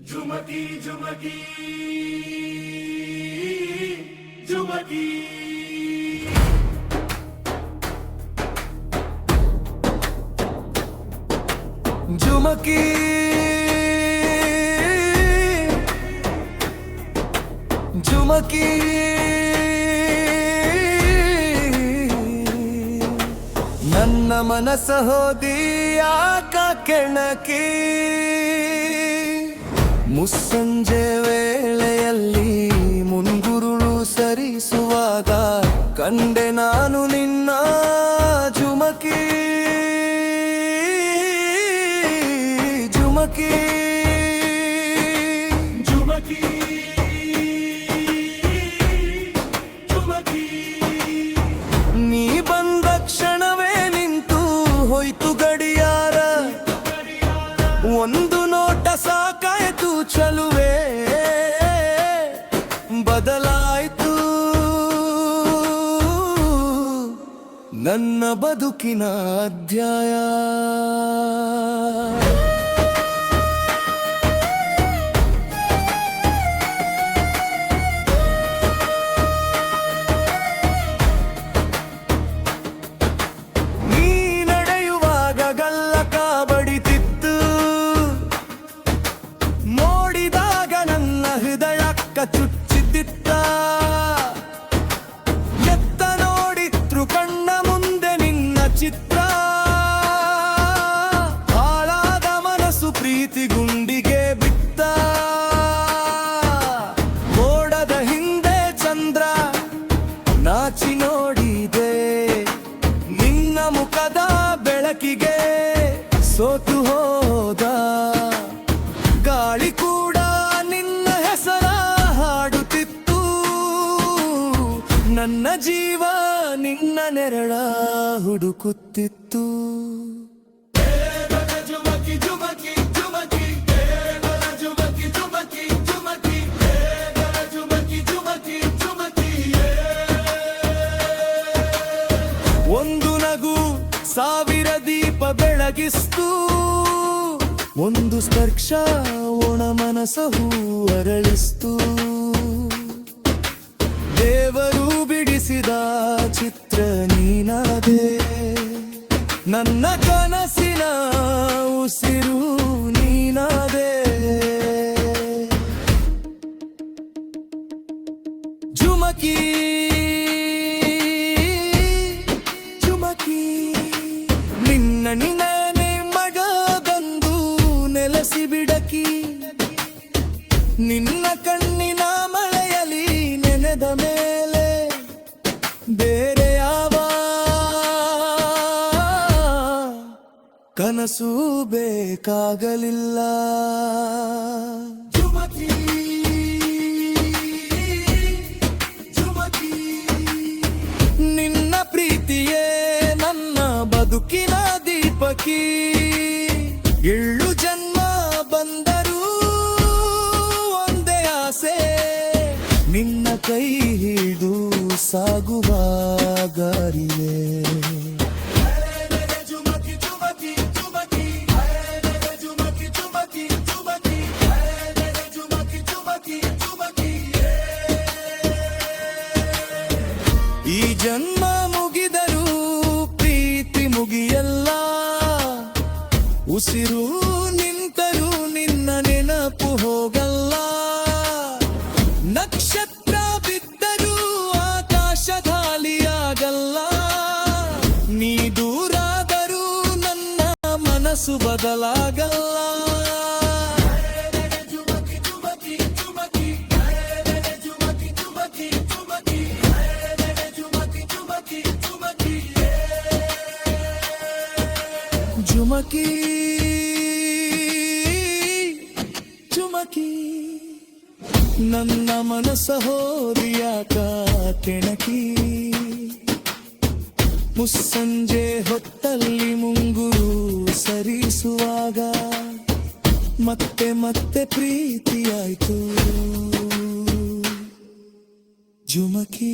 झुमकी झुमकी झुमकी झुमकी झुमकी ನನ್ನ ಮನಸ ಹೋದಿಯಾಕ ಕೆಣಕಿ ಮುಸ್ಸಂಜೆ ವೇಳೆಯಲ್ಲಿ ಮುಂಗುರುಳು ಸರಿಸುವಾಗ ಕಂಡೆ ನಾನು ನಿನ್ನ झुमकी झुमकी झुमकी झुमकी ನೀ ಬಂದ ಕ್ಷಣವೇ ನಿಂತು ಹೋಯ್ತು ಗಡಿಯಾರ ಒಂದು ನೋಟ ಸಾಕಾಯ್ತು ಚಲುವೆ ಬದಲಾಯ್ತು ನನ್ನ ಬದುಕಿನ ಅಧ್ಯಾಯ ನೀ ನಡೆಯುವಾಗ ಗಲ್ಲಕ ಬಡಿತಿತ್ತು ನೋಡಿದಾಗ ನನ್ನ ಹೃದಯಕ್ಕ ಚುಚ್ಚಿದ್ದಿತ್ತ ಎತ್ತ ನೋಡಿದ್ರು ಕಣ್ಣ ಮುಂದೆ ನಿನ್ನ ಚಿತ್ರ ಹಾಳಾದ ಮನಸ್ಸು ಪ್ರೀತಿ ಗುಂಡಿಗೆ ಬಿತ್ತ ಮೋಡದ ಹಿಂದೆ ಚಂದ್ರ ನಾಚಿ ನೋಡಿದೆ ನಿನ್ನ ಮುಖದ ಬೆಳಕಿಗೆ ಸೋತು ಹೋದ ಗಾಳಿ ಕೂಡ ನಿನ್ನ ಹೆಸರ ಹಾಡುತ್ತಿತ್ತು ನನ್ನ ಜೀವ ನಿನ್ನ ನೆರಳ ಹುಡುಕುತ್ತಿತ್ತು झुमकी झुमकी झुमकी झुमकी झुमकी झुमकी झुमकी झुमकी झुमकी ಒಂದು ನಗು ಸಾವಿರ ದೀಪ ಬೆಳಗಿಸ್ತು ಒಂದು ಸ್ಪರ್ಶ ಒಣ ಮನಸಹು ಅರಳಿಸ್ತು ದೇವರು ಬಿಡಿಸಿದ ಚಿತ್ರ ನೀನಾದೆ ನನ್ನ ಕನಸಿನ ಉಸಿರು ನೀನಾದೆ झुमकी झुमकी ನಿನ್ನ ನಿನ್ನೆ ಮಗ ಬಂದು ನೆಲೆಸಿ ಬಿಡಕಿ ನಿನ್ನ ಕಣ್ಣಿನ ಮಳೆಯಲಿ ನೆನೆದ ಮೇಲೆ ಬೇರೆ ಯಾವ ಕನಸು ಬೇಕಾಗಲಿಲ್ಲ झुमकी झुमकी ನಿನ್ನ ಪ್ರೀತಿಯೇ ನನ್ನ ಬದುಕಿನ ದೀಪಕಿ ಎಳ್ಳು ಜನ್ಮ ಬಂದರೂ ಒಂದೇ ಆಸೆ ನಿನ್ನ ಕೈ ಹಿಡಿದು ಸಾಗುವ ಗಾರಿಯೇ झुमकी झुमकी झुमकी झुमकी झुमकी झुमकी झुमकी झुमकी झुमकी ಈ ಜನ್ಮ ಮುಗಿದರೂ ಪ್ರೀತಿ ಮುಗಿಯಲ್ಲ ಉಸಿರು ನಿಂತರೂ ನಿನ್ನ ನೆನಪು ಹೋಗಲ್ಲ ನಕ್ಷತ್ರ ಬಿದ್ದರೂ ಆಕಾಶ ಖಾಲಿಯಾಗಲ್ಲ ನೀ ದೂರಾದರೂ ನನ್ನ ಮನಸ್ಸು ಬದಲಾಗಲ್ಲ झुमकी झुमकी झुमकी झुमकी झुमकी झुमकी झुमकी झुमकी झुमकी झुमकी झुमकी ನನ್ನ ಮನಸ್ಸ ಹೋರಿಯಾಕ ಕೆಣಕಿ ಮುಸ್ಸಂಜೆ ಹೊತ್ತಲ್ಲಿ ಮುಂಗುರು ಸರಿಸುವಾಗ ಮತ್ತೆ ಮತ್ತೆ ಪ್ರೀತಿಯಾಯ್ತು झुमकी